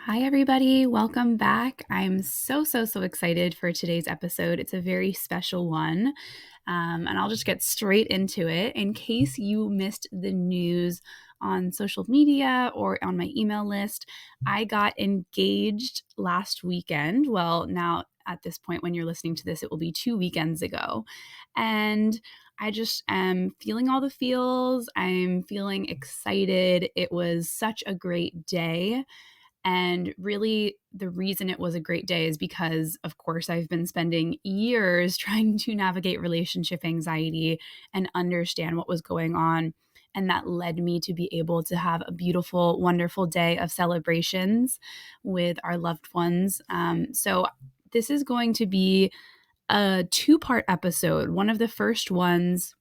Hi, everybody. Welcome back. I'm so excited for today's episode. It's a very special one. And I'll just get straight into it. In case you missed the news on social media or on my email list, I got engaged last weekend. Well, now at this point, when you're listening to this, it will be 2 weekends ago. And I just am feeling all the feels. I'm feeling excited. It was such a great day. And really, the reason it was a great day is because, of course, I've been spending years trying to navigate relationship anxiety and understand what was going on. And that led me to be able to have a beautiful, wonderful day of celebrations with our loved ones. So, this is going to be a two-part episode. One of the first ones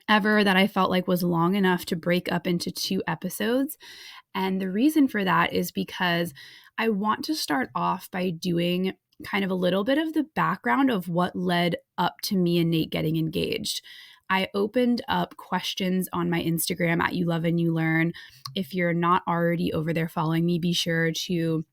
ever that I felt like was long enough to break up into two episodes. And the reason for that is because I want to start off by doing kind of a little bit of the background of what led up to me and Nate getting engaged. I opened up questions on my Instagram at You Love and You Learn. If you're not already over there following me, be sure to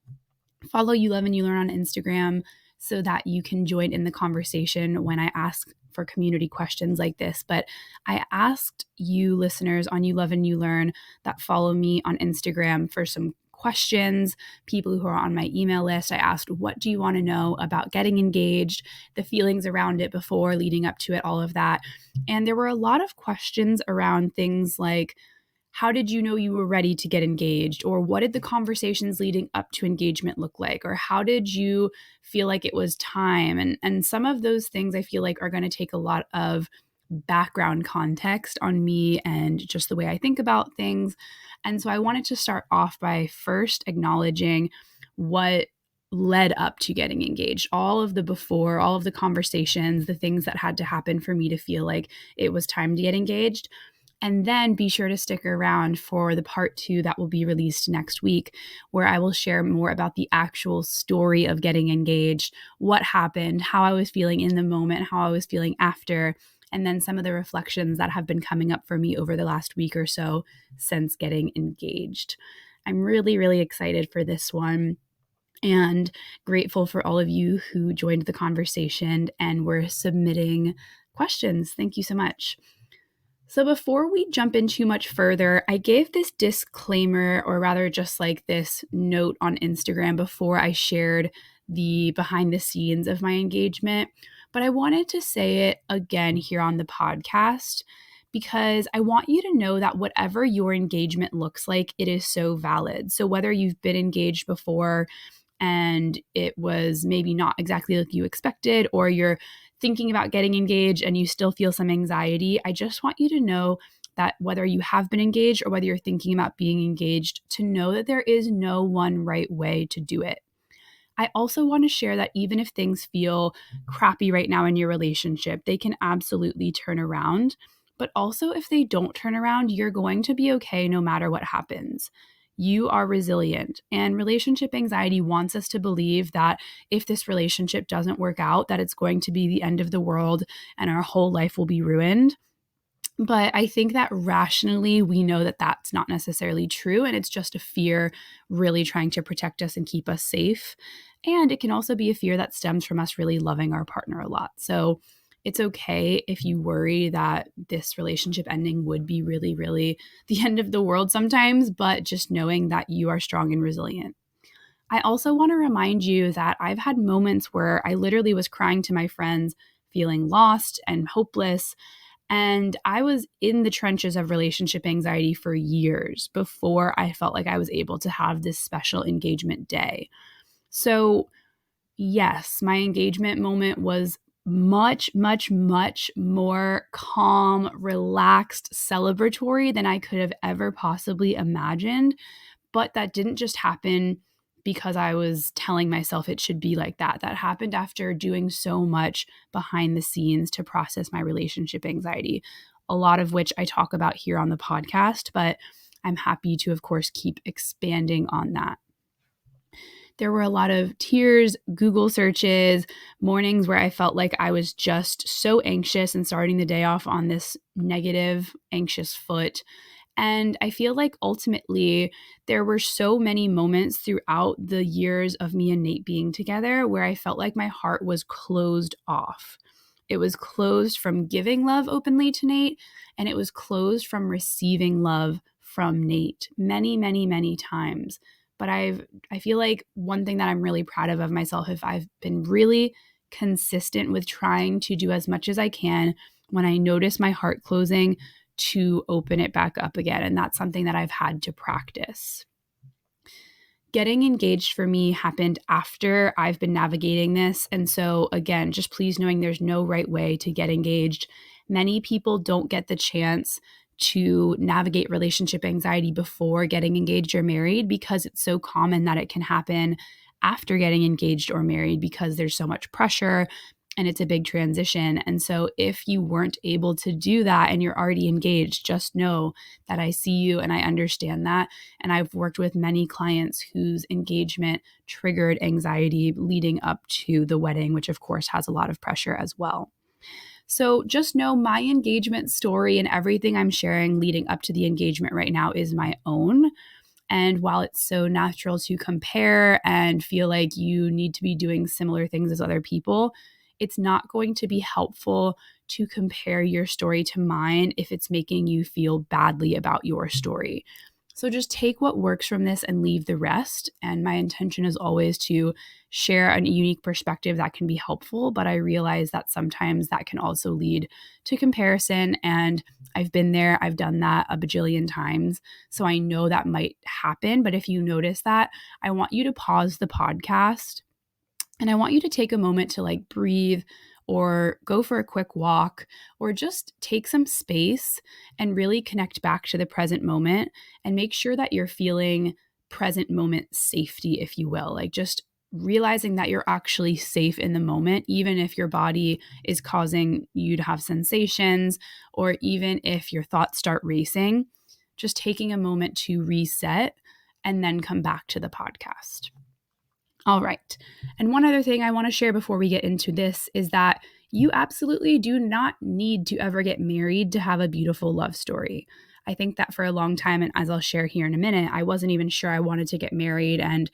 follow You Love and You Learn on Instagram so that you can join in the conversation when I ask for community questions like this. But I asked you listeners on You Love and You Learn that follow me on Instagram for some questions, people who are on my email list. I asked, what do you want to know about getting engaged, the feelings around it before, leading up to it, all of that. And there were a lot of questions around things like, how did you know you were ready to get engaged? Or what did the conversations leading up to engagement look like? Or how did you feel like it was time? And some of those things I feel like are going to take a lot of background context on me and just the way I think about things. And so I wanted to start off by first acknowledging what led up to getting engaged, all of the before, all of the conversations, the things that had to happen for me to feel like it was time to get engaged. And then be sure to stick around for the part two that will be released next week, where I will share more about the actual story of getting engaged, what happened, how I was feeling in the moment, how I was feeling after, and then some of the reflections that have been coming up for me over the last week or so since getting engaged. I'm really excited for this one and grateful for all of you who joined the conversation and were submitting questions. Thank you so much. So before we jump in too much further, I gave this disclaimer, or rather just like this note on Instagram before I shared the behind the scenes of my engagement, but I wanted to say it again here on the podcast because I want you to know that whatever your engagement looks like, it is so valid. So whether you've been engaged before and it was maybe not exactly like you expected, or you're thinking about getting engaged and you still feel some anxiety, I just want you to know that whether you have been engaged or whether you're thinking about being engaged, to know that there is no one right way to do it. I also want to share that even if things feel crappy right now in your relationship, they can absolutely turn around. But also, if they don't turn around, you're going to be okay no matter what happens. You are resilient, and relationship anxiety wants us to believe that if this relationship doesn't work out, that it's going to be the end of the world and our whole life will be ruined. But I think that rationally, we know that that's not necessarily true. And it's just a fear really trying to protect us and keep us safe. And it can also be a fear that stems from us really loving our partner a lot. So it's okay if you worry that this relationship ending would be really the end of the world sometimes, but just knowing that you are strong and resilient. I also want to remind you that I've had moments where I literally was crying to my friends, feeling lost and hopeless, and I was in the trenches of relationship anxiety for years before I felt like I was able to have this special engagement day. So, yes, my engagement moment was much more calm, relaxed, celebratory than I could have ever possibly imagined. But that didn't just happen because I was telling myself it should be like that. That happened after doing so much behind the scenes to process my relationship anxiety, a lot of which I talk about here on the podcast, but I'm happy to, of course, keep expanding on that. There were a lot of tears, Google searches, mornings where I felt like I was just so anxious and starting the day off on this negative, anxious foot. And I feel like ultimately there were so many moments throughout the years of me and Nate being together where I felt like my heart was closed off. It was closed from giving love openly to Nate, and it was closed from receiving love from Nate many, many, many times. But I feel like one thing that I'm really proud of myself, if I've been really consistent with trying to do as much as I can when I notice my heart closing to open it back up again. And that's something that I've had to practice. Getting engaged for me happened after I've been navigating this. And so, again, just please knowing there's no right way to get engaged. Many people don't get the chance to navigate relationship anxiety before getting engaged or married because it's so common that it can happen after getting engaged or married because there's so much pressure and it's a big transition. And so if you weren't able to do that and you're already engaged, just know that I see you and I understand that. And I've worked with many clients whose engagement triggered anxiety leading up to the wedding, which of course has a lot of pressure as well. So just know my engagement story and everything I'm sharing leading up to the engagement right now is my own. And while it's so natural to compare and feel like you need to be doing similar things as other people, it's not going to be helpful to compare your story to mine if it's making you feel badly about your story. So just take what works from this and leave the rest. And my intention is always to share a unique perspective that can be helpful, but I realize that sometimes that can also lead to comparison. And I've been there, I've done that a bajillion times. So I know that might happen. But if you notice that, I want you to pause the podcast and I want you to take a moment to like breathe or go for a quick walk or just take some space and really connect back to the present moment and make sure that you're feeling present moment safety, if you will. Like just realizing that you're actually safe in the moment, even if your body is causing you to have sensations or even if your thoughts start racing, just taking a moment to reset and then come back to the podcast. All right. And one other thing I want to share before we get into this is that you absolutely do not need to ever get married to have a beautiful love story. I think that for a long time, and as I'll share here in a minute, I wasn't even sure I wanted to get married. And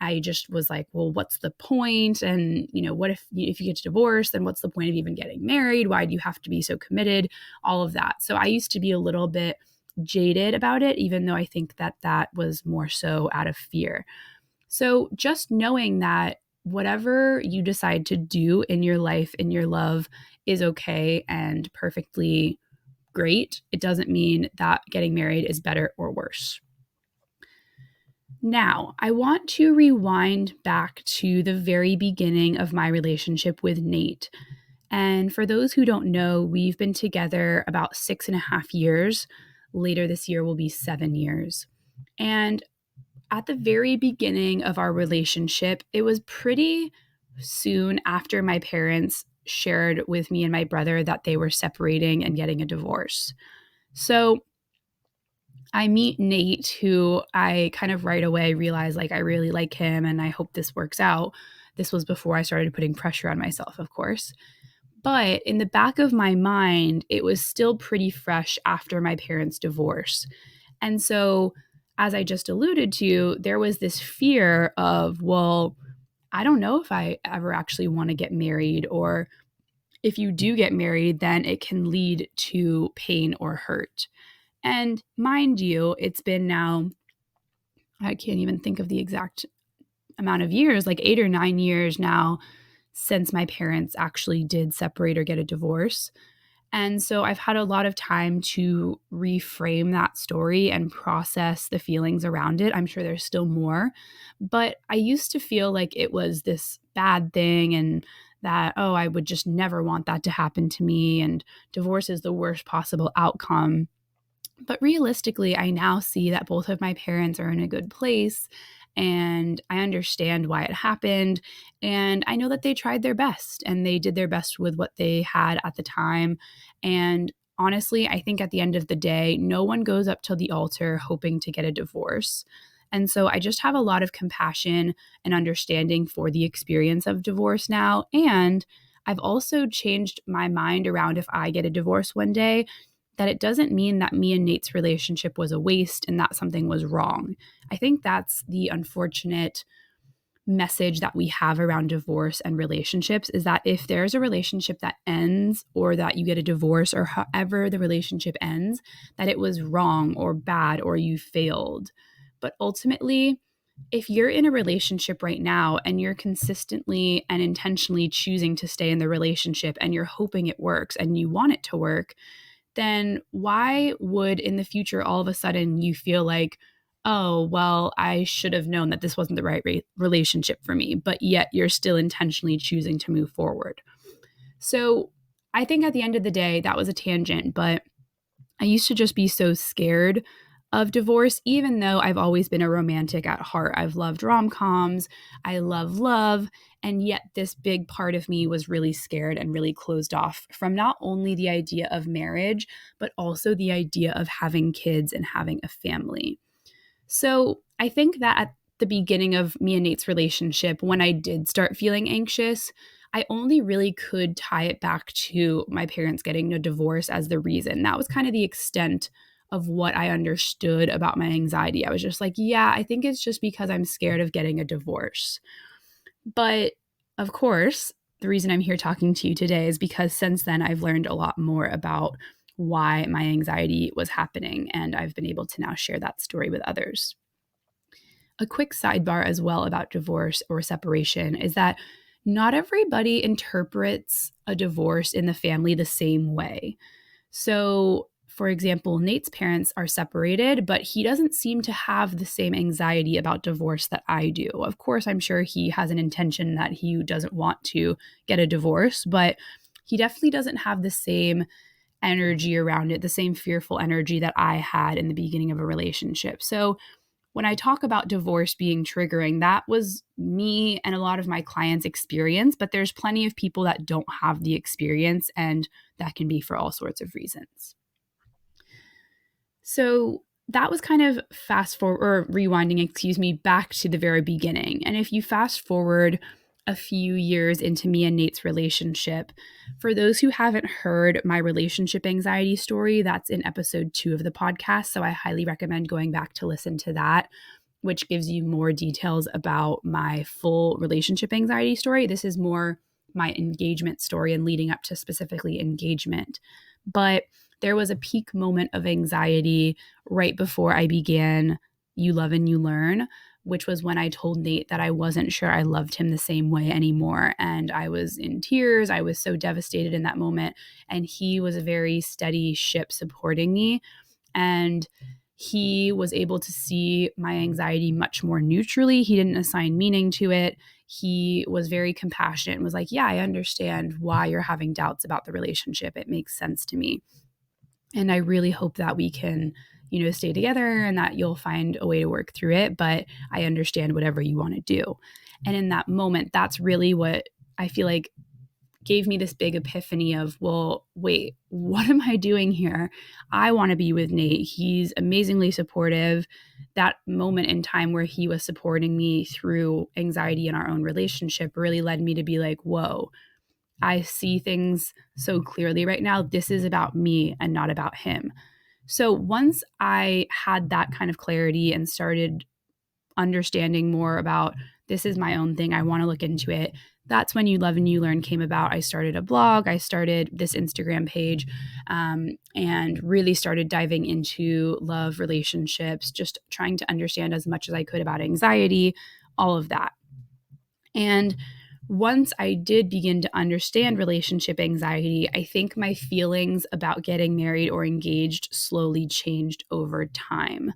I just was like, well, what's the point? And, what if you get divorced, then what's the point of even getting married? Why do you have to be so committed? All of that. So I used to be a little bit jaded about it, even though I think that that was more so out of fear. So just knowing that whatever you decide to do in your life, in your love, is okay and perfectly great. It doesn't mean that getting married is better or worse. Now, I want to rewind back to the very beginning of my relationship with Nate. And for those who don't know, we've been together about 6.5 years. Later this year will be 7 years. And at the very beginning of our relationship, it was pretty soon after my parents shared with me and my brother that they were separating and getting a divorce. So I meet Nate, who I kind of right away realized like I really like him and I hope this works out. This was before I started putting pressure on myself, of course. But in the back of my mind, it was still pretty fresh after my parents' divorce. And so, as I just alluded to, there was this fear of, well, I don't know if I ever actually want to get married, or if you do get married, then it can lead to pain or hurt. And mind you, it's been now, I can't even think of the exact amount of years, like 8 or 9 years now since my parents actually did separate or get a divorce. And so I've had a lot of time to reframe that story and process the feelings around it. I'm sure there's still more, but I used to feel like it was this bad thing and that, oh, I would just never want that to happen to me. And divorce is the worst possible outcome. But realistically, I now see that both of my parents are in a good place and I understand why it happened. And I know that they tried their best and they did their best with what they had at the time. And honestly, I think at the end of the day, no one goes up to the altar hoping to get a divorce. And so I just have a lot of compassion and understanding for the experience of divorce now. And I've also changed my mind around if I get a divorce one day that it doesn't mean that me and Nate's relationship was a waste and that something was wrong. I think that's the unfortunate message that we have around divorce and relationships, is that if there's a relationship that ends or that you get a divorce or however the relationship ends, that it was wrong or bad or you failed. But ultimately, if you're in a relationship right now and you're consistently and intentionally choosing to stay in the relationship and you're hoping it works and you want it to work, then why would in the future all of a sudden you feel like, oh, well, I should have known that this wasn't the right relationship for me, but yet you're still intentionally choosing to move forward? So I think at the end of the day, that was a tangent, but I used to just be so scared of divorce, even though I've always been a romantic at heart. I've loved rom-coms, I love love, and yet this big part of me was really scared and really closed off from not only the idea of marriage, but also the idea of having kids and having a family. So I think that at the beginning of me and Nate's relationship, when I did start feeling anxious, I only really could tie it back to my parents getting a divorce as the reason. That was kind of the extent of what I understood about my anxiety. I was just like, yeah, I think it's just because I'm scared of getting a divorce. But of course, the reason I'm here talking to you today is because since then I've learned a lot more about why my anxiety was happening, and I've been able to now share that story with others. A quick sidebar as well about divorce or separation is that not everybody interprets a divorce in the family the same way. So, for example, Nate's parents are separated, but he doesn't seem to have the same anxiety about divorce that I do. Of course, I'm sure he has an intention that he doesn't want to get a divorce, but he definitely doesn't have the same energy around it, the same fearful energy that I had in the beginning of a relationship. So, when I talk about divorce being triggering, that was me and a lot of my clients' experience, but there's plenty of people that don't have the experience, and that can be for all sorts of reasons. So that was kind of fast forward or rewinding, back to the very beginning. And if you fast forward a few years into me and Nate's relationship, for those who haven't heard my relationship anxiety story, that's in episode 2 of the podcast. So I highly recommend going back to listen to that, which gives you more details about my full relationship anxiety story. This is more my engagement story and leading up to specifically engagement. But there was a peak moment of anxiety right before I began You Love and You Learn, which was when I told Nate that I wasn't sure I loved him the same way anymore. And I was in tears. I was so devastated in that moment. And he was a very steady ship supporting me. And he was able to see my anxiety much more neutrally. He didn't assign meaning to it. He was very compassionate and was like, yeah, I understand why you're having doubts about the relationship. It makes sense to me. And I really hope that we can, stay together and that you'll find a way to work through it. But I understand whatever you want to do. And in that moment, that's really what I feel like gave me this big epiphany of, well, wait, what am I doing here? I want to be with Nate. He's amazingly supportive. That moment in time where he was supporting me through anxiety in our own relationship really led me to be like, whoa, I see things so clearly right now. This is about me and not about him. So once I had that kind of clarity and started understanding more about this is my own thing, I want to look into it, that's when You Love and You Learn came about. I started a blog, I started this Instagram page, and really started diving into love, relationships, just trying to understand as much as I could about anxiety, all of that. And once I did begin to understand relationship anxiety, I think my feelings about getting married or engaged slowly changed over time.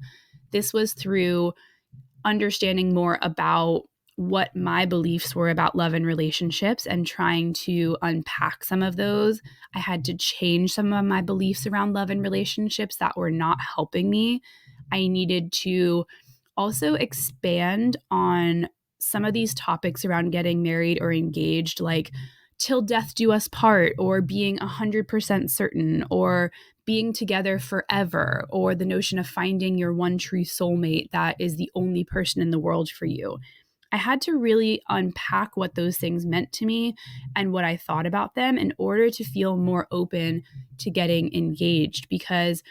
This was through understanding more about what my beliefs were about love and relationships and trying to unpack some of those. I had to change some of my beliefs around love and relationships that were not helping me. I needed to also expand on some of these topics around getting married or engaged, like till death do us part, or being 100% certain, or being together forever, or the notion of finding your one true soulmate that is the only person in the world for you. I had to really unpack what those things meant to me and what I thought about them in order to feel more open to getting engaged, because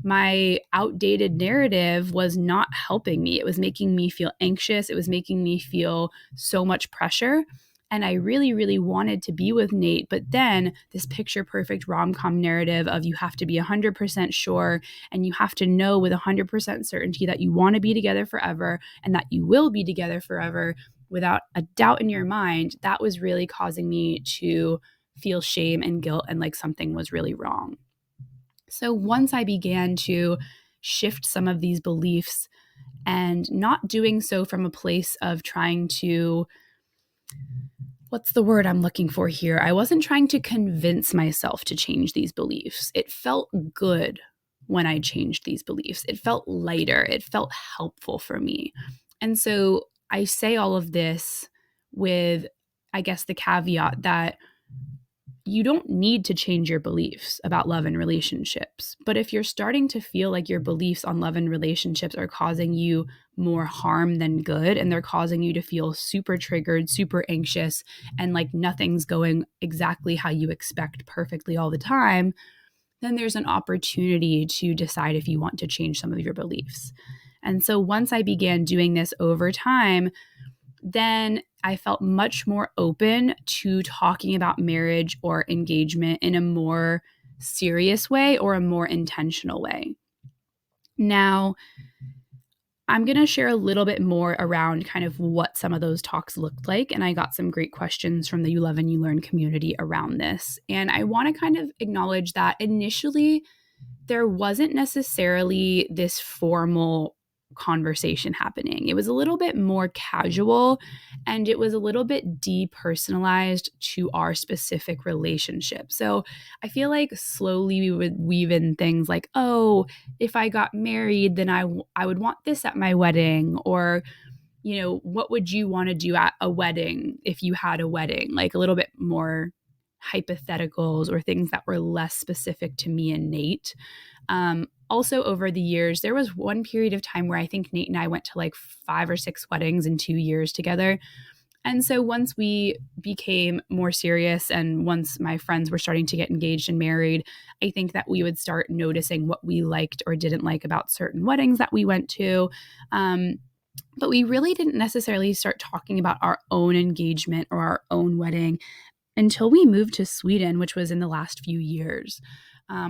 my outdated narrative was not helping me. It was making me feel anxious. It was making me feel so much pressure. And I really, really wanted to be with Nate. But then this picture perfect rom com narrative of you have to be 100% sure and you have to know with 100% certainty that you want to be together forever and that you will be together forever without a doubt in your mind, that was really causing me to feel shame and guilt and like something was really wrong. So once I began to shift some of these beliefs and not doing so from a place of trying to, what's the word I'm looking for here? I wasn't trying to convince myself to change these beliefs. It felt good when I changed these beliefs. It felt lighter. It felt helpful for me. And so I say all of this with, I guess, the caveat that you don't need to change your beliefs about love and relationships. But if you're starting to feel like your beliefs on love and relationships are causing you more harm than good, and they're causing you to feel super triggered, super anxious, and like nothing's going exactly how you expect perfectly all the time, then there's an opportunity to decide if you want to change some of your beliefs. And so once I began doing this over time, then I felt much more open to talking about marriage or engagement in a more serious way or a more intentional way. Now, I'm going to share a little bit more around kind of what some of those talks looked like. And I got some great questions from the You Love and You Learn community around this. And I want to kind of acknowledge that initially, there wasn't necessarily this formal conversation happening. It was a little bit more casual and it was a little bit depersonalized to our specific relationship. So I feel like slowly we would weave in things like, oh, if I got married, then I would want this at my wedding, or what would you want to do at a wedding if you had a wedding? Like a little bit more hypotheticals or things that were less specific to me and Nate. Also, over the years, there was one period of time where I think Nate and I went to like 5 or 6 weddings in 2 years together. And so once we became more serious and once my friends were starting to get engaged and married, I think that we would start noticing what we liked or didn't like about certain weddings that we went to. But we really didn't necessarily start talking about our own engagement or our own wedding until we moved to Sweden, which was in the last few years.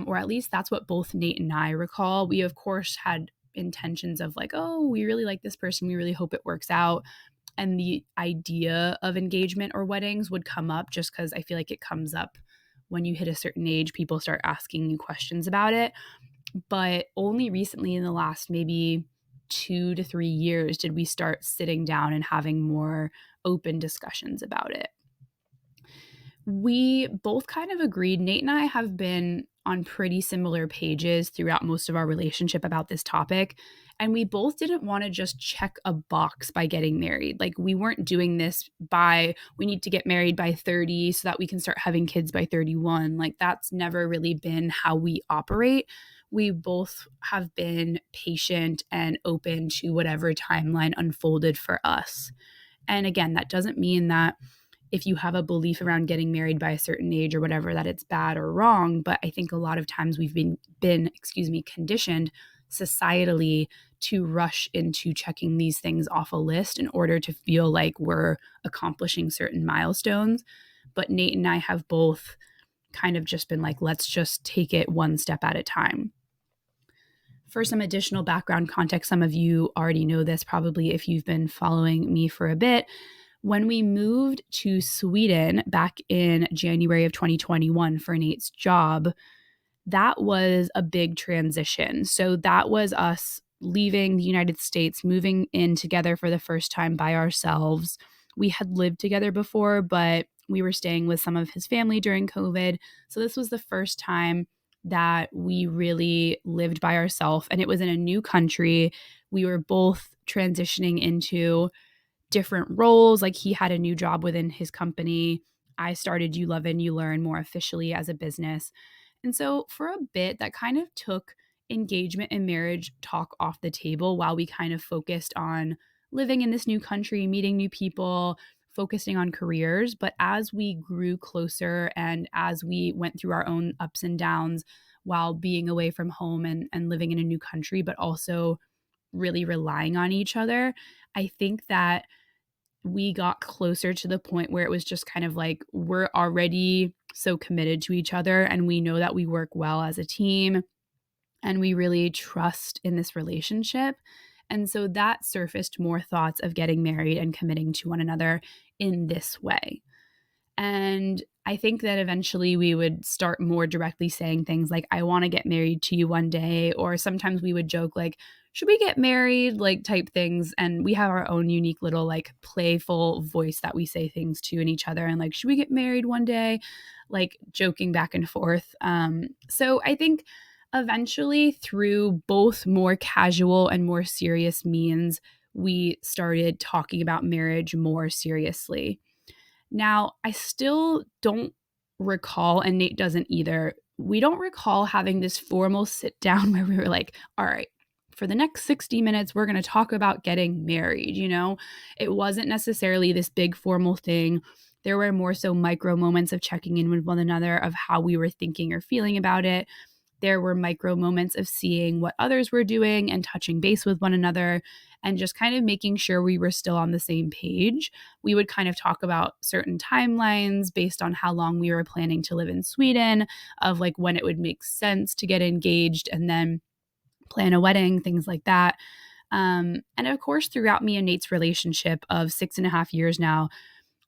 Or at least that's what both Nate and I recall. We, of course, had intentions of like, oh, we really like this person. We really hope it works out. And the idea of engagement or weddings would come up just because I feel like it comes up when you hit a certain age. People start asking you questions about it. But only recently, in the last maybe 2 to 3 years, did we start sitting down and having more open discussions about it. We both kind of agreed. Nate and I have been on pretty similar pages throughout most of our relationship about this topic. And we both didn't want to just check a box by getting married. Like, we weren't doing this by, we need to get married by 30 so that we can start having kids by 31. Like, that's never really been how we operate. We both have been patient and open to whatever timeline unfolded for us. And again, that doesn't mean that if you have a belief around getting married by a certain age or whatever, that it's bad or wrong. But I think a lot of times we've been conditioned societally to rush into checking these things off a list in order to feel like we're accomplishing certain milestones. But Nate and I have both kind of just been like, let's just take it one step at a time. For some additional background context, some of you already know this probably if you've been following me for a bit. When we moved to Sweden back in January of 2021 for Nate's job, that was a big transition. So that was us leaving the United States, moving in together for the first time by ourselves. We had lived together before, but we were staying with some of his family during COVID. So this was the first time that we really lived by ourselves, and it was in a new country. We were both transitioning into different roles. Like, he had a new job within his company. I started You Love and You Learn more officially as a business. And so for a bit, that kind of took engagement and marriage talk off the table while we kind of focused on living in this new country, meeting new people, focusing on careers. But as we grew closer and as we went through our own ups and downs while being away from home and living in a new country, but also really relying on each other, I think that we got closer to the point where it was just kind of like we're already so committed to each other and we know that we work well as a team and we really trust in this relationship. And so that surfaced more thoughts of getting married and committing to one another in this way. And I think that eventually we would start more directly saying things like, I want to get married to you one day. Or sometimes we would joke, like, should we get married? Like, type things. And we have our own unique little, like, playful voice that we say things to in each other. And, like, should we get married one day? Like, joking back and forth. So I think eventually, through both more casual and more serious means, we started talking about marriage more seriously. Now, I still don't recall, and Nate doesn't either, we don't recall having this formal sit down where we were like, all right, for the next 60 minutes, we're going to talk about getting married. It wasn't necessarily this big formal thing. There were more so micro moments of checking in with one another of how we were thinking or feeling about it. There were micro moments of seeing what others were doing and touching base with one another and just kind of making sure we were still on the same page. We would kind of talk about certain timelines based on how long we were planning to live in Sweden, of like when it would make sense to get engaged and then plan a wedding, things like that. And of course, throughout me and Nate's relationship of 6.5 years now,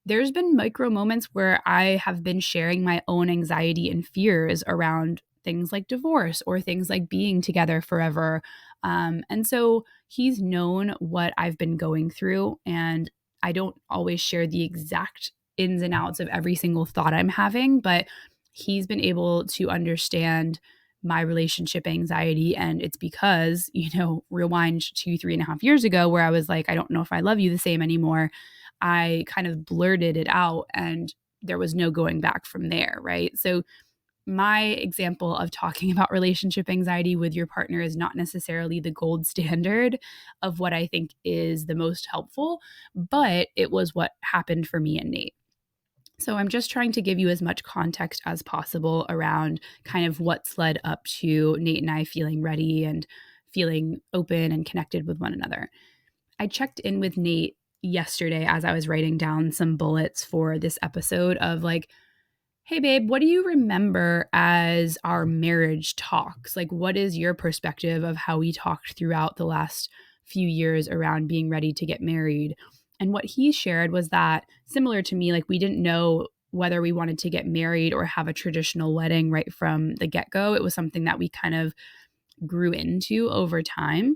there's been micro moments where I have been sharing my own anxiety and fears around things like divorce or things like being together forever. And so he's known what I've been going through, and I don't always share the exact ins and outs of every single thought I'm having, but he's been able to understand my relationship anxiety. And it's because, rewind 3.5 years ago where I was like, I don't know if I love you the same anymore. I kind of blurted it out and there was no going back from there, right? So my example of talking about relationship anxiety with your partner is not necessarily the gold standard of what I think is the most helpful, but it was what happened for me and Nate. So I'm just trying to give you as much context as possible around kind of what's led up to Nate and I feeling ready and feeling open and connected with one another. I checked in with Nate yesterday as I was writing down some bullets for this episode of like, hey, babe, what do you remember as our marriage talks? Like, what is your perspective of how we talked throughout the last few years around being ready to get married? And what he shared was that, similar to me, like we didn't know whether we wanted to get married or have a traditional wedding right from the get-go. It was something that we kind of grew into over time.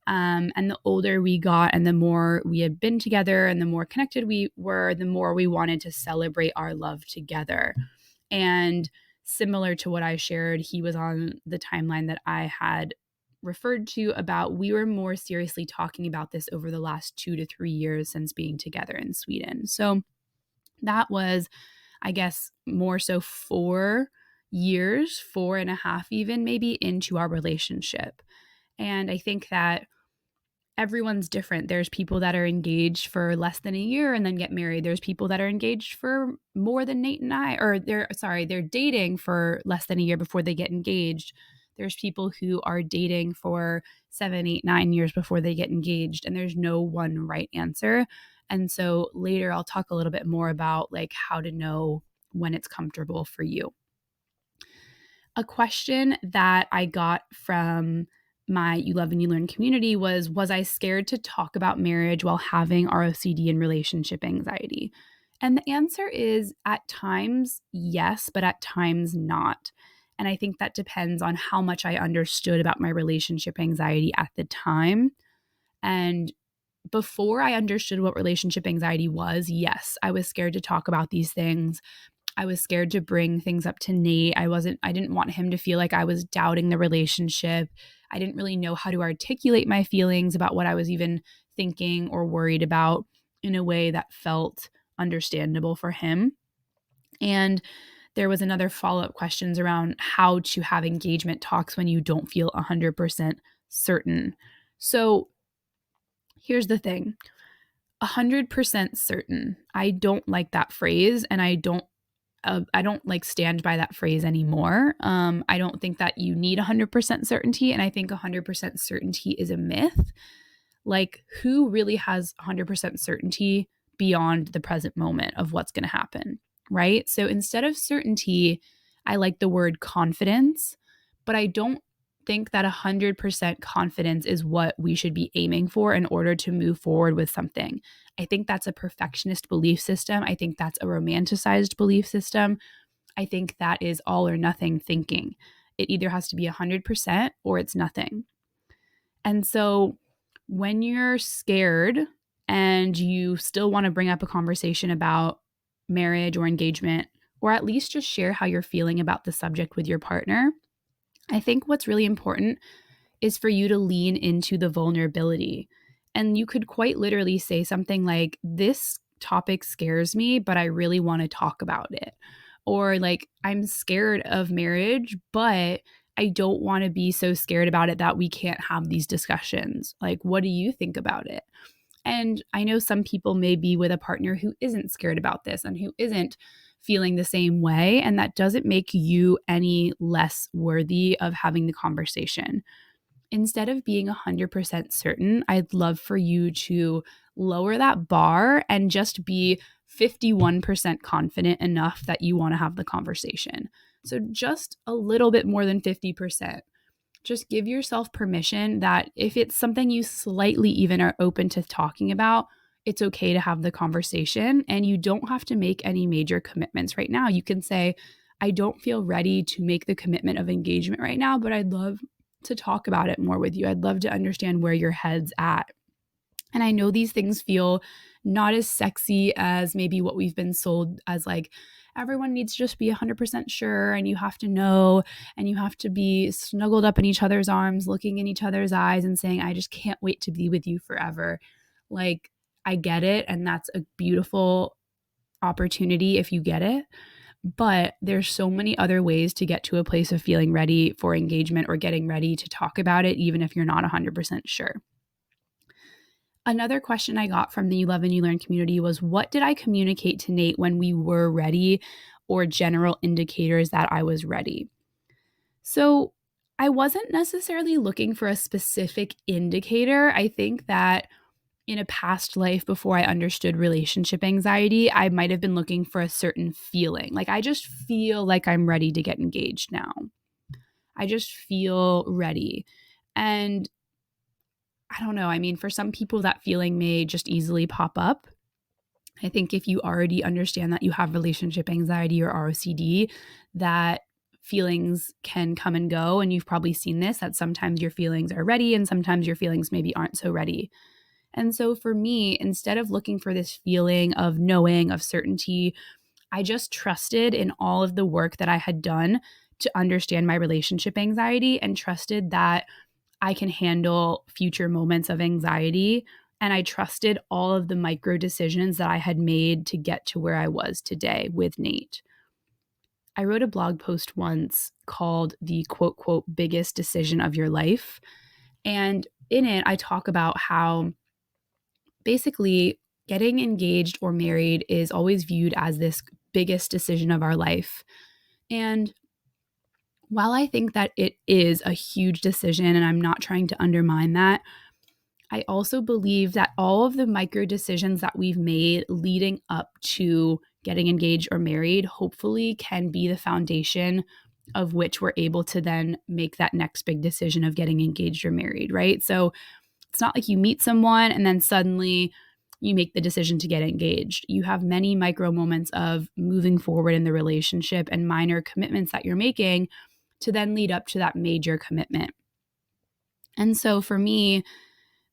And the older we got and the more we had been together and the more connected we were, the more we wanted to celebrate our love together. And similar to what I shared, he was on the timeline that I had referred to about we were more seriously talking about this over the last 2 to 3 years since being together in Sweden. So that was, I guess, more so 4 years, 4.5 even maybe into our relationship. And I think that everyone's different. There's people that are engaged for less than a year and then get married. There's people that are engaged for more than Nate and I, or they're dating for less than a year before they get engaged. There's people who are dating for 7, 8, 9 years before they get engaged, and there's no one right answer. And so later I'll talk a little bit more about like how to know when it's comfortable for you. A question that I got from my You Love and You Learn community was I scared to talk about marriage while having ROCD and relationship anxiety? And the answer is at times, yes, but at times not. And I think that depends on how much I understood about my relationship anxiety at the time. And before I understood what relationship anxiety was, yes, I was scared to talk about these things. I was scared to bring things up to Nate. I didn't want him to feel like I was doubting the relationship. I didn't really know how to articulate my feelings about what I was even thinking or worried about in a way that felt understandable for him. And there was another follow-up questions around how to have engagement talks when you don't feel 100% certain. So Here's the thing. 100% certain. I don't like that phrase, and I don't like stand by that phrase anymore. I don't think that you need 100% certainty, and I think 100% certainty is a myth. Like, who really has 100% certainty beyond the present moment of what's going to happen, right? So instead of certainty, I like the word confidence, but I don't think that 100% confidence is what we should be aiming for in order to move forward with something. I think that's a perfectionist belief system. I think that's a romanticized belief system. I think that is all or nothing thinking. It either has to be 100% or it's nothing. And so when you're scared and you still want to bring up a conversation about marriage or engagement, or at least just share how you're feeling about the subject with your partner, I think what's really important is for you to lean into the vulnerability. And you could quite literally say something like, "This topic scares me, but I really want to talk about it." Or like, "I'm scared of marriage, but I don't want to be so scared about it that we can't have these discussions. Like, what do you think about it?" And I know some people may be with a partner who isn't scared about this and who isn't feeling the same way. And that doesn't make you any less worthy of having the conversation. Instead of being 100% certain, I'd love for you to lower that bar and just be 51% confident enough that you want to have the conversation. So just a little bit more than 50%. Just give yourself permission that if it's something you slightly even are open to talking about, it's okay to have the conversation, and you don't have to make any major commitments right now. You can say, "I don't feel ready to make the commitment of engagement right now, but I'd love to talk about it more with you. I'd love to understand where your head's at." And I know these things feel not as sexy as maybe what we've been sold as, like, everyone needs to just be 100% sure, and you have to know, and you have to be snuggled up in each other's arms, looking in each other's eyes and saying, "I just can't wait to be with you forever." Like, I get it, and that's a beautiful opportunity if you get it. But there's so many other ways to get to a place of feeling ready for engagement or getting ready to talk about it, even if you're not 100% sure. Another question I got from the You Love and You Learn community was, what did I communicate to Nate when we were ready, or general indicators that I was ready? So I wasn't necessarily looking for a specific indicator. I think that in a past life, before I understood relationship anxiety, I might have been looking for a certain feeling. Like, I just feel like I'm ready to get engaged now. I just feel ready. And I don't know. I mean, for some people, that feeling may just easily pop up. I think if you already understand that you have relationship anxiety or ROCD, that feelings can come and go. And you've probably seen this, that sometimes your feelings are ready and sometimes your feelings maybe aren't so ready. And so for me, instead of looking for this feeling of knowing, of certainty, I just trusted in all of the work that I had done to understand my relationship anxiety, and trusted that I can handle future moments of anxiety. And I trusted all of the micro decisions that I had made to get to where I was today with Nate. I wrote a blog post once called "The quote, quote, biggest decision of your life." And in it, I talk about how basically getting engaged or married is always viewed as this biggest decision of our life. And while I think that it is a huge decision, and I'm not trying to undermine that, I also believe that all of the micro decisions that we've made leading up to getting engaged or married hopefully can be the foundation of which we're able to then make that next big decision of getting engaged or married, right? So it's not like you meet someone and then suddenly you make the decision to get engaged. You have many micro moments of moving forward in the relationship and minor commitments that you're making to then lead up to that major commitment. And so for me,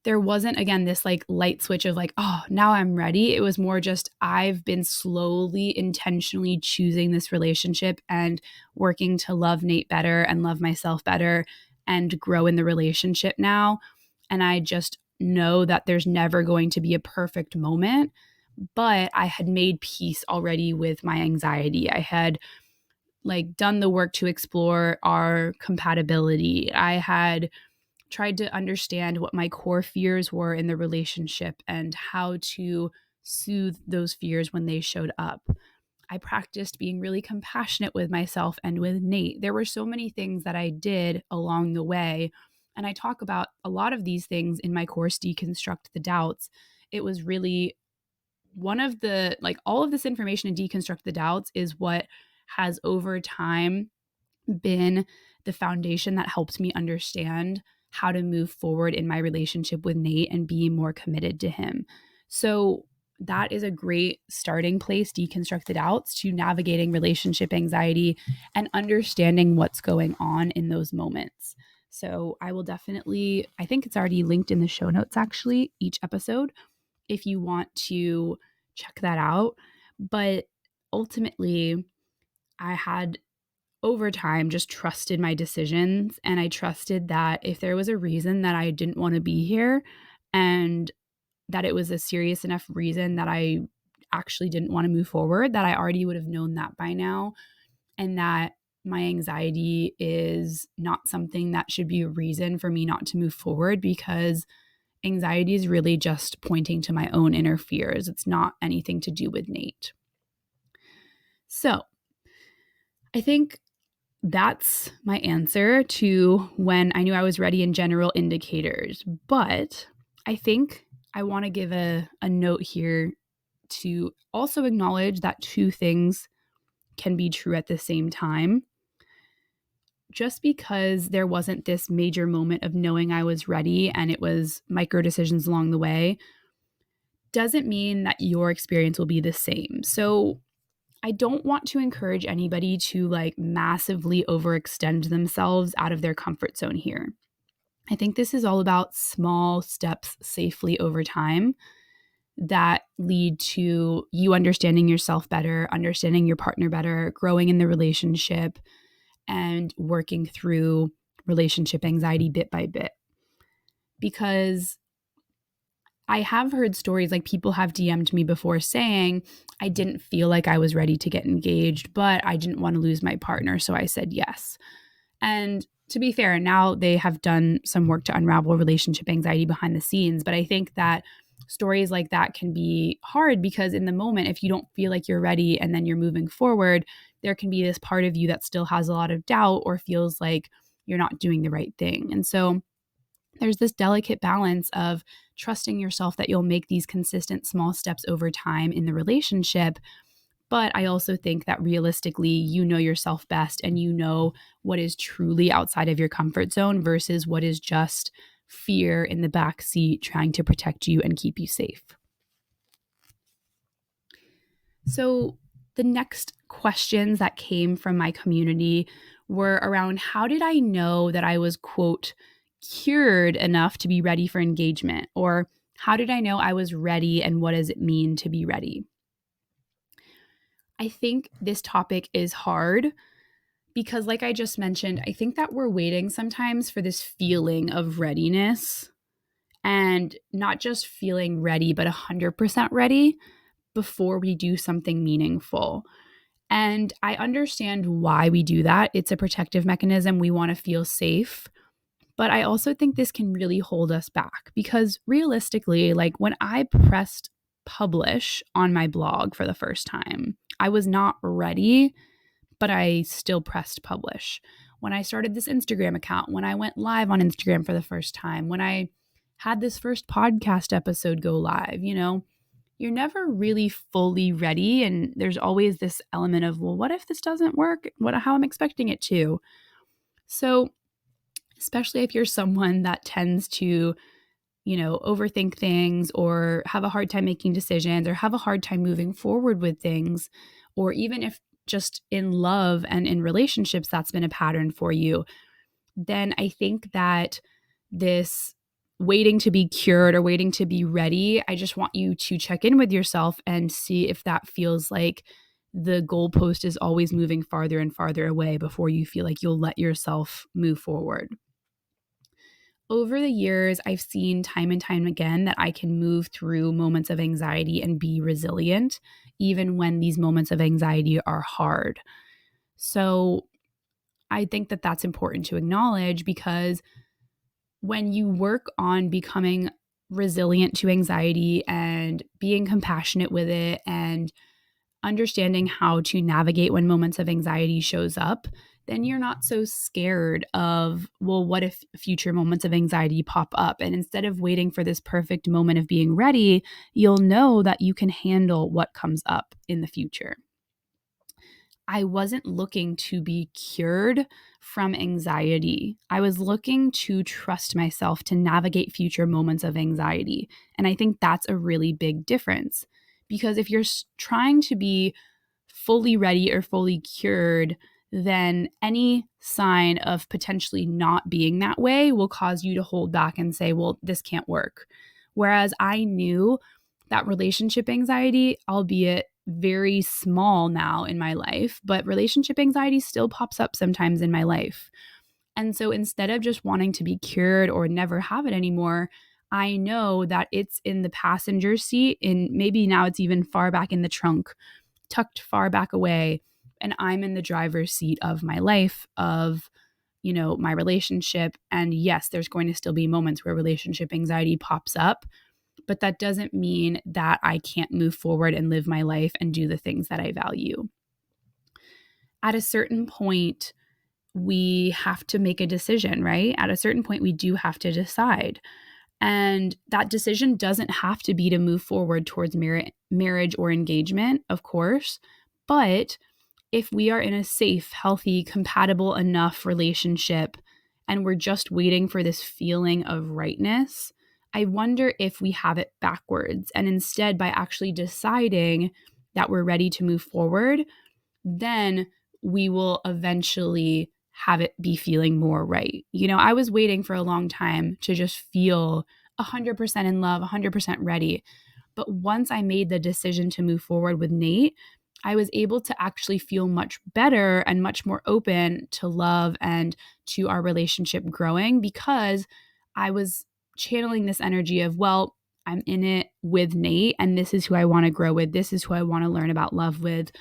there wasn't, again, this like light switch of like, "Oh, now I'm ready." It was more just, I've been slowly, intentionally choosing this relationship and working to love Nate better and love myself better and grow in the relationship now. And I just know that there's never going to be a perfect moment, but I had made peace already with my anxiety. I had like done the work to explore our compatibility. I had tried to understand what my core fears were in the relationship and how to soothe those fears when they showed up. I practiced being really compassionate with myself and with Nate. There were so many things that I did along the way. And I talk about a lot of these things in my course, Deconstruct the Doubts. It was really one of the, like, all of this information in Deconstruct the Doubts is what has over time been the foundation that helped me understand how to move forward in my relationship with Nate and be more committed to him. So that is a great starting place, Deconstruct the Doubts, to navigating relationship anxiety and understanding what's going on in those moments. So I will definitely, I think it's already linked in the show notes actually, each episode, if you want to check that out. But ultimately, I had over time just trusted my decisions, and I trusted that if there was a reason that I didn't want to be here and that it was a serious enough reason that I actually didn't want to move forward, that I already would have known that by now, and that my anxiety is not something that should be a reason for me not to move forward, because anxiety is really just pointing to my own inner fears. It's not anything to do with Nate. So I think that's my answer to when I knew I was ready in general indicators. But I think I want to give a note here to also acknowledge that two things can be true at the same time. Just because there wasn't this major moment of knowing I was ready and it was micro decisions along the way, doesn't mean that your experience will be the same. So I don't want to encourage anybody to like massively overextend themselves out of their comfort zone here. I think this is all about small steps safely over time that lead to you understanding yourself better, understanding your partner better, growing in the relationship, and working through relationship anxiety bit by bit. Because I have heard stories, like people have DM'd me before saying, I didn't feel like I was ready to get engaged, but I didn't want to lose my partner, so I said yes. And to be fair, now they have done some work to unravel relationship anxiety behind the scenes. But I think that stories like that can be hard because in the moment, if you don't feel like you're ready and then you're moving forward, there can be this part of you that still has a lot of doubt or feels like you're not doing the right thing. And so there's this delicate balance of trusting yourself that you'll make these consistent small steps over time in the relationship. But I also think that realistically, you know yourself best and you know what is truly outside of your comfort zone versus what is just fear in the back seat trying to protect you and keep you safe. So the next questions that came from my community were around how did I know that I was, quote, cured enough to be ready for engagement? Or how did I know I was ready and what does it mean to be ready? I think this topic is hard because, like I just mentioned, I think that we're waiting sometimes for this feeling of readiness and not just feeling ready, but 100% ready before we do something meaningful. And I understand why we do that. It's a protective mechanism. We want to feel safe. But I also think this can really hold us back because realistically, like when I pressed publish on my blog for the first time, I was not ready, but I still pressed publish. When I started this Instagram account, when I went live on Instagram for the first time, when I had this first podcast episode go live, you know, you're never really fully ready. And there's always this element of, well, what if this doesn't work? How I'm expecting it to. So, especially if you're someone that tends to, you know, overthink things or have a hard time making decisions or have a hard time moving forward with things, or even if just in love and in relationships that's been a pattern for you, then I think that this waiting to be cured or waiting to be ready, I just want you to check in with yourself and see if that feels like the goalpost is always moving farther and farther away before you feel like you'll let yourself move forward. Over the years, I've seen time and time again that I can move through moments of anxiety and be resilient, even when these moments of anxiety are hard. So I think that that's important to acknowledge because when you work on becoming resilient to anxiety and being compassionate with it and understanding how to navigate when moments of anxiety shows up, then you're not so scared of, well, what if future moments of anxiety pop up? And instead of waiting for this perfect moment of being ready, you'll know that you can handle what comes up in the future. I wasn't looking to be cured from anxiety. I was looking to trust myself to navigate future moments of anxiety. And I think that's a really big difference, because if you're trying to be fully ready or fully cured, then any sign of potentially not being that way will cause you to hold back and say, well, this can't work. Whereas I knew that relationship anxiety, albeit very small now in my life, but relationship anxiety still pops up sometimes in my life. And so instead of just wanting to be cured or never have it anymore, I know that it's in the passenger seat, and maybe now it's even far back in the trunk, tucked far back away, and I'm in the driver's seat of my life, of my relationship. And yes, there's going to still be moments where relationship anxiety pops up, but that doesn't mean that I can't move forward and live my life and do the things that I value. At a certain point, we have to make a decision, right? At a certain point, we do have to decide. And that decision doesn't have to be to move forward towards marriage or engagement, of course. But if we are in a safe, healthy, compatible enough relationship and we're just waiting for this feeling of rightness, I wonder if we have it backwards. And instead, by actually deciding that we're ready to move forward, then we will eventually have it be feeling more right. I was waiting for a long time to just feel 100% in love, 100% ready. But once I made the decision to move forward with Nate, I was able to actually feel much better and much more open to love and to our relationship growing, because I was channeling this energy of, well, I'm in it with Nate and this is who I want to grow with. This is who I want to learn about love with.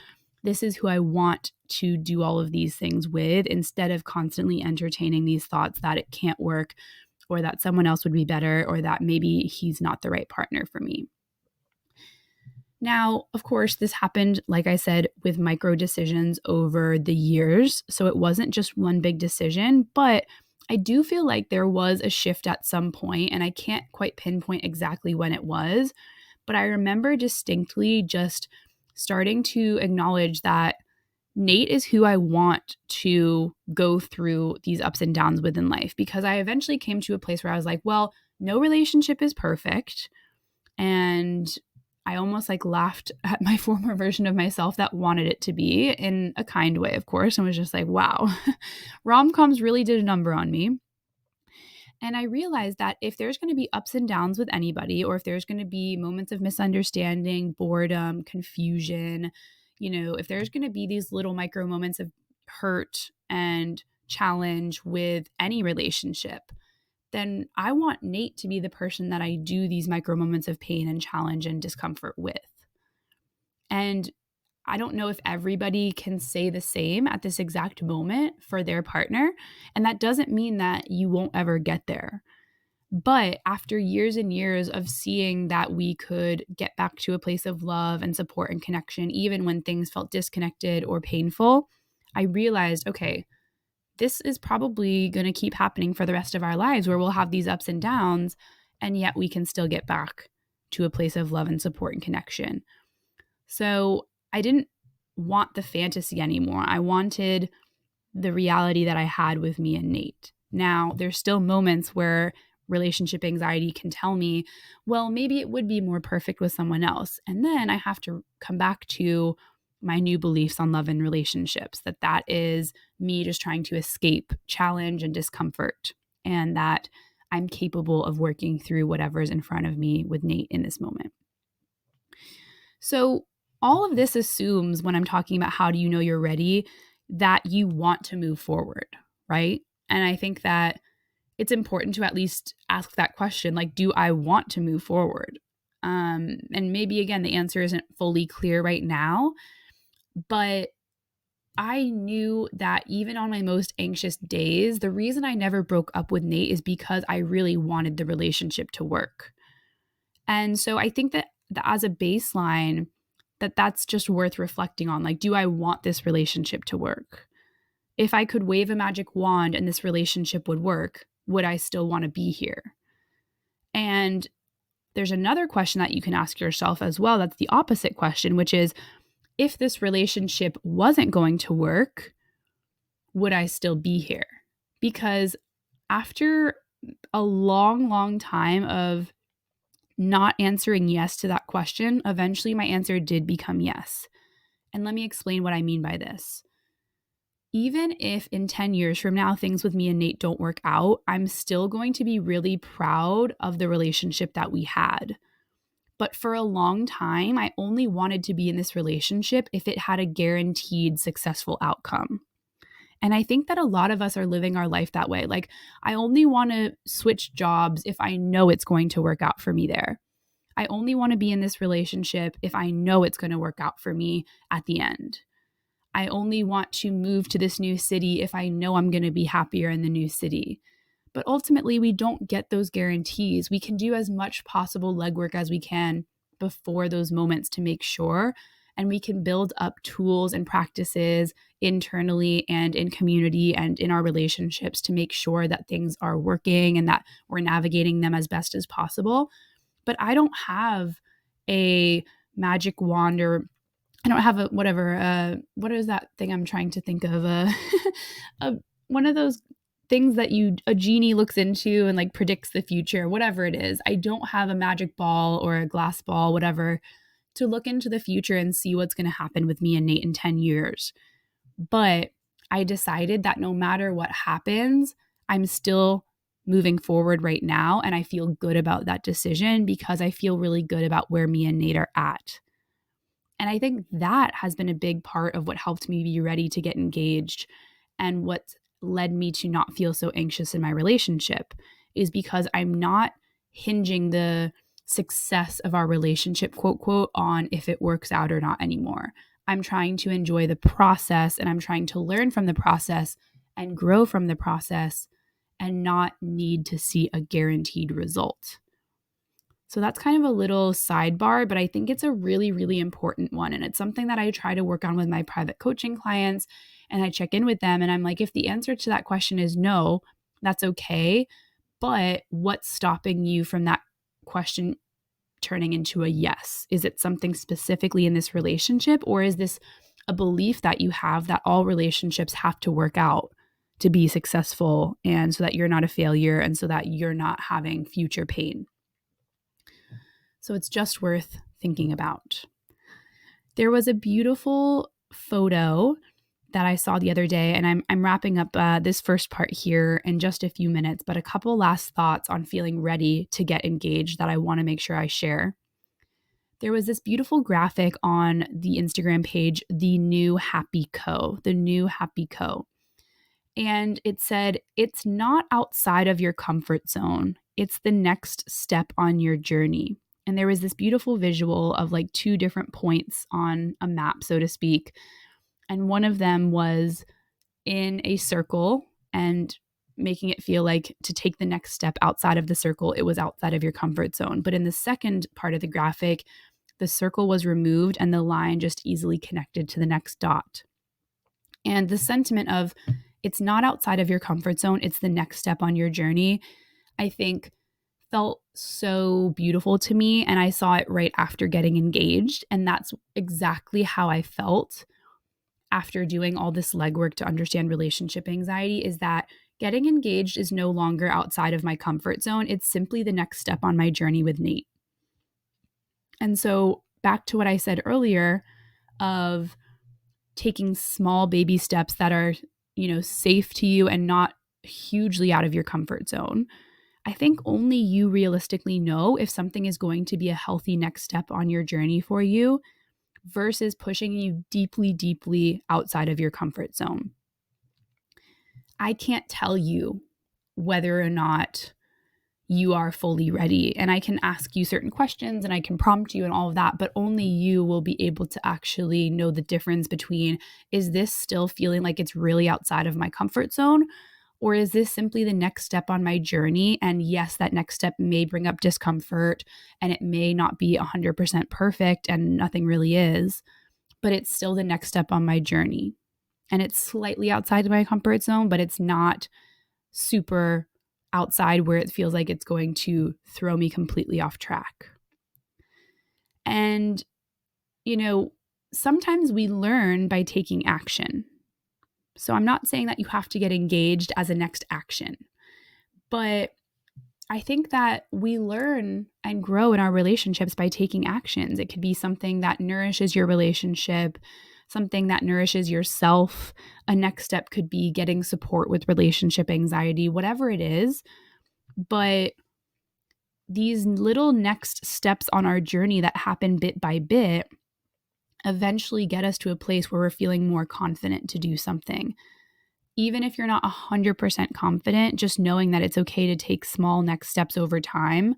This is who I want to do all of these things with, instead of constantly entertaining these thoughts that it can't work, or that someone else would be better, or that maybe he's not the right partner for me. Now, of course, this happened, like I said, with micro decisions over the years. So it wasn't just one big decision, but I do feel like there was a shift at some point, and I can't quite pinpoint exactly when it was, but I remember distinctly just starting to acknowledge that Nate is who I want to go through these ups and downs within life, because I eventually came to a place where I was like, well, no relationship is perfect. And I almost laughed at my former version of myself that wanted it to be, in a kind way, of course, and was just like, wow, rom-coms really did a number on me. And I realized that if there's going to be ups and downs with anybody, or if there's going to be moments of misunderstanding, boredom, confusion, if there's going to be these little micro moments of hurt and challenge with any relationship, then I want Nate to be the person that I do these micro moments of pain and challenge and discomfort with. And I don't know if everybody can say the same at this exact moment for their partner. And that doesn't mean that you won't ever get there. But after years and years of seeing that we could get back to a place of love and support and connection, even when things felt disconnected or painful, I realized, okay, this is probably going to keep happening for the rest of our lives, where we'll have these ups and downs, and yet we can still get back to a place of love and support and connection. So I didn't want the fantasy anymore. I wanted the reality that I had with me and Nate. Now, there's still moments where relationship anxiety can tell me, well, maybe it would be more perfect with someone else. And then I have to come back to my new beliefs on love and relationships, that is me just trying to escape challenge and discomfort, and that I'm capable of working through whatever's in front of me with Nate in this moment. So all of this assumes, when I'm talking about how do you know you're ready, that you want to move forward, right? And I think that it's important to at least ask that question, do I want to move forward? And maybe, again, the answer isn't fully clear right now, but I knew that even on my most anxious days, the reason I never broke up with Nate is because I really wanted the relationship to work. And so I think that as a baseline, that's just worth reflecting on. Like, do I want this relationship to work? If I could wave a magic wand and this relationship would work, would I still want to be here? And there's another question that you can ask yourself as well. That's the opposite question, which is, if this relationship wasn't going to work, would I still be here? Because after a long, long time of not answering yes to that question, eventually my answer did become yes. And let me explain what I mean by this. Even if in 10 years from now things with me and Nate don't work out, I'm still going to be really proud of the relationship that we had. But for a long time, I only wanted to be in this relationship if it had a guaranteed successful outcome. And I think that a lot of us are living our life that way. Like, I only want to switch jobs if I know it's going to work out for me there. I only want to be in this relationship if I know it's going to work out for me at the end. I only want to move to this new city if I know I'm going to be happier in the new city. But ultimately, we don't get those guarantees. We can do as much possible legwork as we can before those moments to make sure. And we can build up tools and practices internally and in community and in our relationships to make sure that things are working and that we're navigating them as best as possible. But I don't have a magic wand, or I don't have a whatever. What is that thing I'm trying to think of? A one of those things that a genie looks into and like predicts the future, whatever it is. I don't have a magic ball or a glass ball, whatever, to look into the future and see what's going to happen with me and Nate in 10 years. But I decided that no matter what happens, I'm still moving forward right now. And I feel good about that decision because I feel really good about where me and Nate are at. And I think that has been a big part of what helped me be ready to get engaged and what led me to not feel so anxious in my relationship is because I'm not hinging the success of our relationship, quote, quote, on if it works out or not anymore. I'm trying to enjoy the process and I'm trying to learn from the process and grow from the process and not need to see a guaranteed result. So that's kind of a little sidebar, but I think it's a really, really important one. And it's something that I try to work on with my private coaching clients. And I check in with them and I'm like, if the answer to that question is no, that's okay. But what's stopping you from that question turning into a yes? Is it something specifically in this relationship, or is this a belief that you have that all relationships have to work out to be successful and so that you're not a failure and so that you're not having future pain? So it's just worth thinking about. There was a beautiful photo that I saw the other day, and I'm wrapping up this first part here in just a few minutes, but a couple last thoughts on feeling ready to get engaged that I want to make sure I share. There was this beautiful graphic on the Instagram page, The New Happy Co., The New Happy Co. And it said, it's not outside of your comfort zone. It's the next step on your journey. And there was this beautiful visual of like two different points on a map, so to speak. And one of them was in a circle and making it feel like to take the next step outside of the circle, it was outside of your comfort zone. But in the second part of the graphic, the circle was removed and the line just easily connected to the next dot. And the sentiment of it's not outside of your comfort zone, it's the next step on your journey, I think felt so beautiful to me. And I saw it right after getting engaged. And that's exactly how I felt after doing all this legwork to understand relationship anxiety, is that getting engaged is no longer outside of my comfort zone. It's simply the next step on my journey with Nate. And so back to what I said earlier of taking small baby steps that are, safe to you and not hugely out of your comfort zone. I think only you realistically know if something is going to be a healthy next step on your journey for you versus pushing you deeply, deeply outside of your comfort zone. I can't tell you whether or not you are fully ready. And I can ask you certain questions and I can prompt you and all of that, but only you will be able to actually know the difference between, is this still feeling like it's really outside of my comfort zone? Or is this simply the next step on my journey? And yes, that next step may bring up discomfort and it may not be 100% perfect and nothing really is, but it's still the next step on my journey. And it's slightly outside of my comfort zone, but it's not super outside where it feels like it's going to throw me completely off track. And, sometimes we learn by taking action. So I'm not saying that you have to get engaged as a next action, but I think that we learn and grow in our relationships by taking actions. It could be something that nourishes your relationship, something that nourishes yourself. A next step could be getting support with relationship anxiety, whatever it is. But these little next steps on our journey that happen bit by bit eventually get us to a place where we're feeling more confident to do something. Even if you're not 100% confident, just knowing that it's okay to take small next steps over time.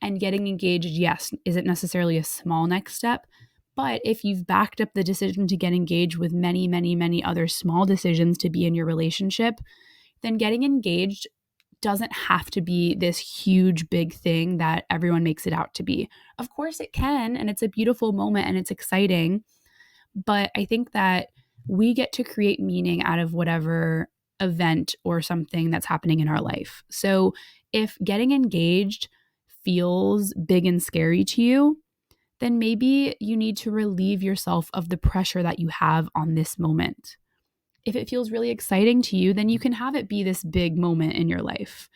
And getting engaged, yes, isn't necessarily a small next step. But if you've backed up the decision to get engaged with many, many, many other small decisions to be in your relationship, then getting engaged doesn't have to be this huge, big thing that everyone makes it out to be. Of course it can, and it's a beautiful moment and it's exciting. But I think that we get to create meaning out of whatever event or something that's happening in our life. So if getting engaged feels big and scary to you, then maybe you need to relieve yourself of the pressure that you have on this moment. If it feels really exciting to you, then you can have it be this big moment in your life.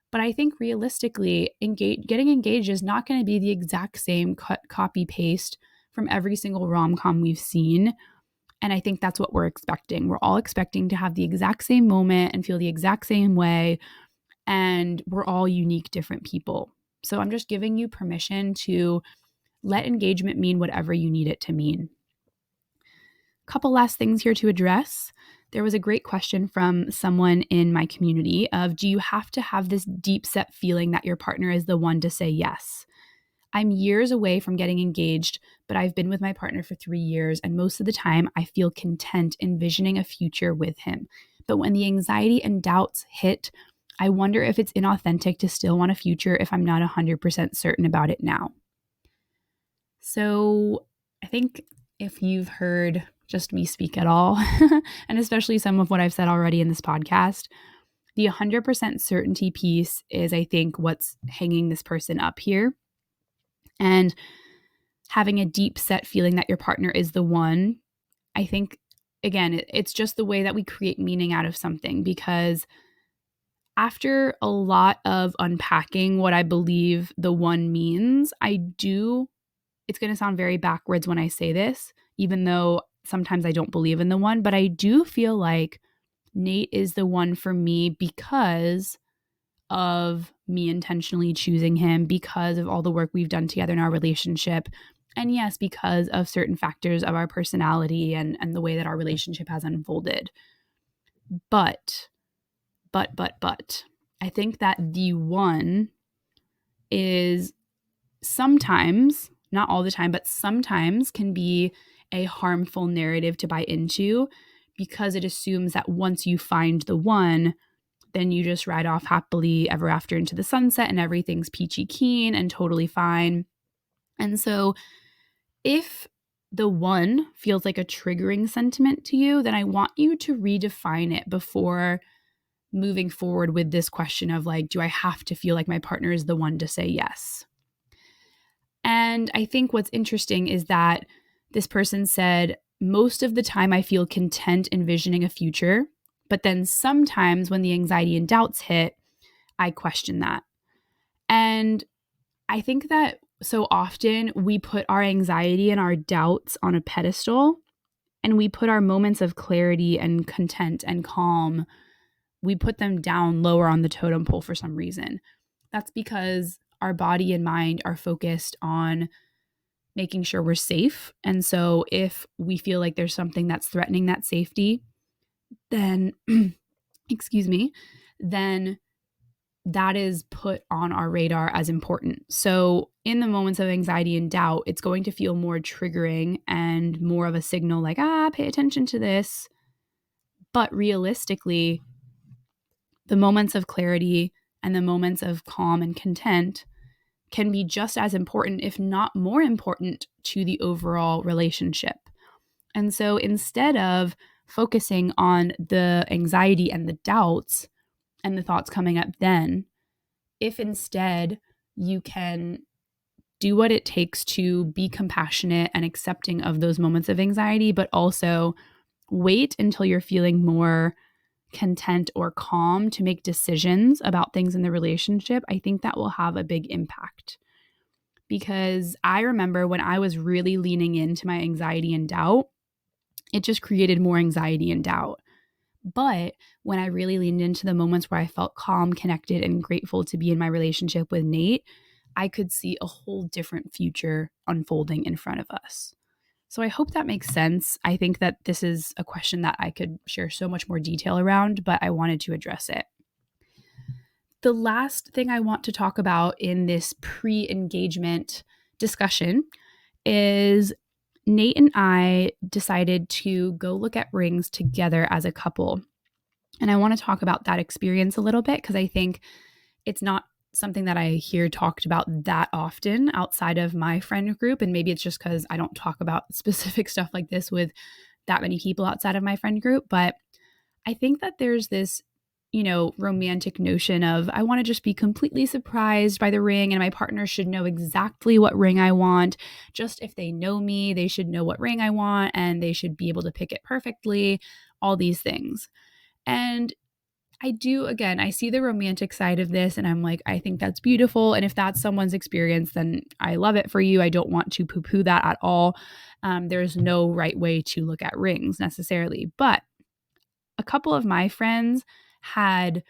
But I think realistically, getting engaged is not going to be the exact same copy paste from every single rom-com we've seen. And I think that's what we're expecting. We're all expecting to have the exact same moment and feel the exact same way. And we're all unique, different people. So I'm just giving you permission to let engagement mean whatever you need it to mean. Couple last things here to address. There was a great question from someone in my community of, do you have to have this deep set feeling that your partner is the one to say yes? I'm years away from getting engaged, but I've been with my partner for 3 years, and most of the time I feel content envisioning a future with him. But when the anxiety and doubts hit, I wonder if it's inauthentic to still want a future if I'm not 100% certain about it now. So I think if you've heard just me speak at all, and especially some of what I've said already in this podcast, the 100% certainty piece is, I think, what's hanging this person up here. And having a deep set feeling that your partner is the one, I think, again, it's just the way that we create meaning out of something. Because after a lot of unpacking what I believe the one means, it's going to sound very backwards when I say this, even though sometimes I don't believe in the one, but I do feel like Nate is the one for me because of me intentionally choosing him, because of all the work we've done together in our relationship. And yes, because of certain factors of our personality and the way that our relationship has unfolded. But, I think that the one is sometimes, not all the time, but sometimes can be a harmful narrative to buy into, because it assumes that once you find the one, then you just ride off happily ever after into the sunset and everything's peachy keen and totally fine. And so if the one feels like a triggering sentiment to you, then I want you to redefine it before moving forward with this question of like, do I have to feel like my partner is the one to say yes? And I think what's interesting is that this person said, most of the time I feel content envisioning a future, but then sometimes when the anxiety and doubts hit, I question that. And I think that so often we put our anxiety and our doubts on a pedestal, and we put our moments of clarity and content and calm, we put them down lower on the totem pole for some reason. That's because our body and mind are focused on making sure we're safe. And so if we feel like there's something that's threatening that safety, then, excuse me, then that is put on our radar as important. So, in the moments of anxiety and doubt, it's going to feel more triggering and more of a signal like, pay attention to this. But realistically, the moments of clarity and the moments of calm and content can be just as important, if not more important, to the overall relationship. And so instead of focusing on the anxiety and the doubts and the thoughts coming up then, if instead you can do what it takes to be compassionate and accepting of those moments of anxiety, but also wait until you're feeling more content or calm to make decisions about things in the relationship, I think that will have a big impact. Because I remember when I was really leaning into my anxiety and doubt, it just created more anxiety and doubt. But when I really leaned into the moments where I felt calm, connected, and grateful to be in my relationship with Nate, I could see a whole different future unfolding in front of us. So I hope that makes sense. I think that this is a question that I could share so much more detail around, but I wanted to address it. The last thing I want to talk about in this pre-engagement discussion is Nate and I decided to go look at rings together as a couple. And I want to talk about that experience a little bit because I think it's not something that I hear talked about that often outside of my friend group. And maybe it's just because I don't talk about specific stuff like this with that many people outside of my friend group. But I think that there's this, romantic notion of I want to just be completely surprised by the ring and my partner should know exactly what ring I want. Just if they know me, they should know what ring I want and they should be able to pick it perfectly, all these things. And I see the romantic side of this and I'm like, I think that's beautiful. And if that's someone's experience, then I love it for you. I don't want to poo-poo that at all. There's no right way to look at rings necessarily. But a couple of my friends had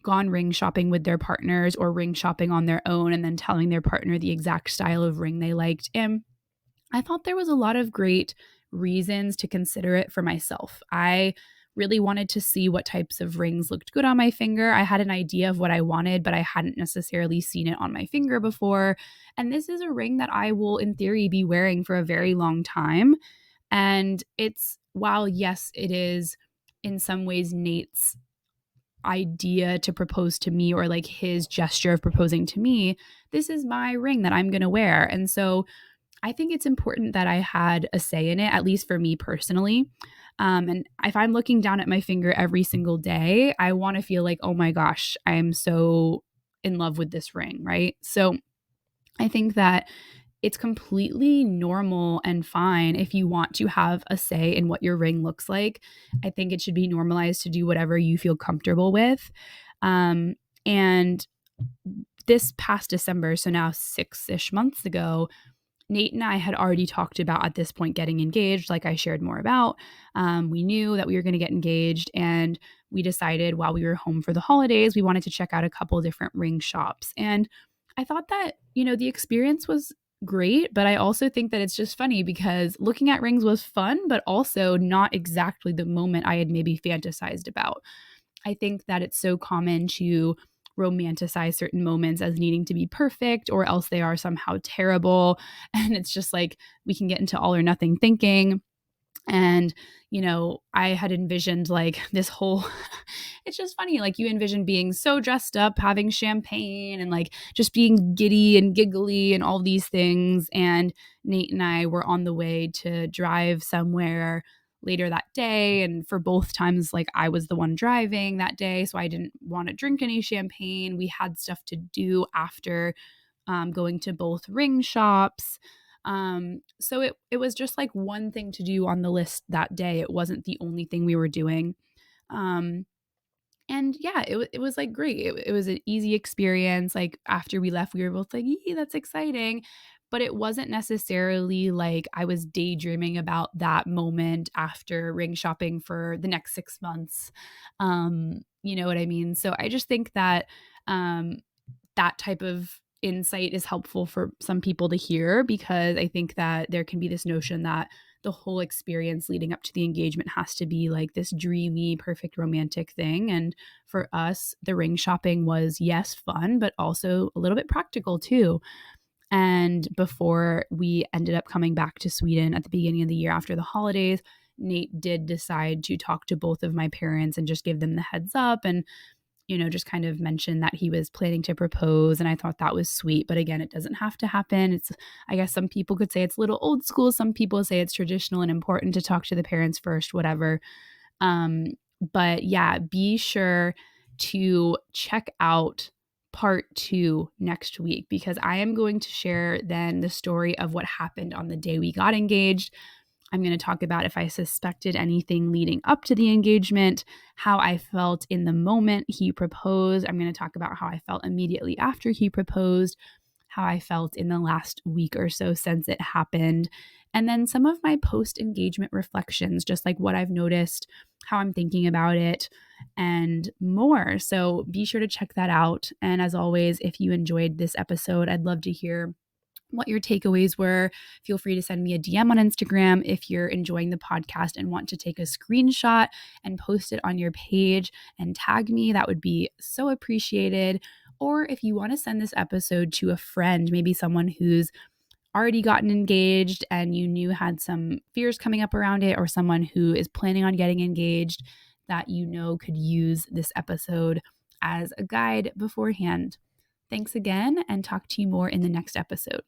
gone ring shopping with their partners or ring shopping on their own and then telling their partner the exact style of ring they liked. And I thought there was a lot of great reasons to consider it for myself. I really wanted to see what types of rings looked good on my finger. I had an idea of what I wanted, but I hadn't necessarily seen it on my finger before. And this is a ring that I will, in theory, be wearing for a very long time. And while yes, it is in some ways Nate's idea to propose to me or like his gesture of proposing to me, this is my ring that I'm going to wear. And so I think it's important that I had a say in it, at least for me personally. And if I'm looking down at my finger every single day, I want to feel like, oh my gosh, I am so in love with this ring, right? So I think that it's completely normal and fine if you want to have a say in what your ring looks like. I think it should be normalized to do whatever you feel comfortable with. And this past December, so now 6-ish months ago, Nate and I had already talked about at this point getting engaged, like I shared more about. We knew that we were going to get engaged, and we decided while we were home for the holidays, we wanted to check out a couple different ring shops. And I thought that, the experience was great, but I also think that it's just funny because looking at rings was fun, but also not exactly the moment I had maybe fantasized about. I think that it's so common to romanticize certain moments as needing to be perfect or else they are somehow terrible. And it's just like we can get into all or nothing thinking. And, I had envisioned like this whole, it's just funny. Like you envision being so dressed up, having champagne and like just being giddy and giggly and all these things. And Nate and I were on the way to drive somewhere later that day. And for both times, like I was the one driving that day. So I didn't want to drink any champagne. We had stuff to do after going to both ring shops. So it was just like one thing to do on the list that day. It wasn't the only thing we were doing. Um, and yeah, it was like great. It was an easy experience. Like after we left, we were both like, "Yee, that's exciting." But it wasn't necessarily like I was daydreaming about that moment after ring shopping for the next 6 months. You know what I mean? So I just think that that type of insight is helpful for some people to hear, because I think that there can be this notion that the whole experience leading up to the engagement has to be like this dreamy, perfect romantic thing. And for us, the ring shopping was, yes, fun, but also a little bit practical too. And before we ended up coming back to Sweden at the beginning of the year after the holidays, Nate did decide to talk to both of my parents and just give them the heads up, and just kind of mention that he was planning to propose. And I thought that was sweet. But again, it doesn't have to happen. I guess some people could say it's a little old school. Some people say it's traditional and important to talk to the parents first, whatever. But yeah, be sure to check out part 2 next week, because I am going to share then the story of what happened on the day we got engaged. I'm going to talk about if I suspected anything leading up to the engagement, how I felt in the moment he proposed. I'm going to talk about how I felt immediately after he proposed, how I felt in the last week or so since it happened, and then some of my post-engagement reflections, just like what I've noticed, how I'm thinking about it, and more. So be sure to check that out. And as always, if you enjoyed this episode, I'd love to hear what your takeaways were. Feel free to send me a DM on Instagram if you're enjoying the podcast and want to take a screenshot and post it on your page and tag me. That would be so appreciated. Or if you want to send this episode to a friend, maybe someone who's already gotten engaged and you knew had some fears coming up around it, or someone who is planning on getting engaged that could use this episode as a guide beforehand. Thanks again, and talk to you more in the next episode.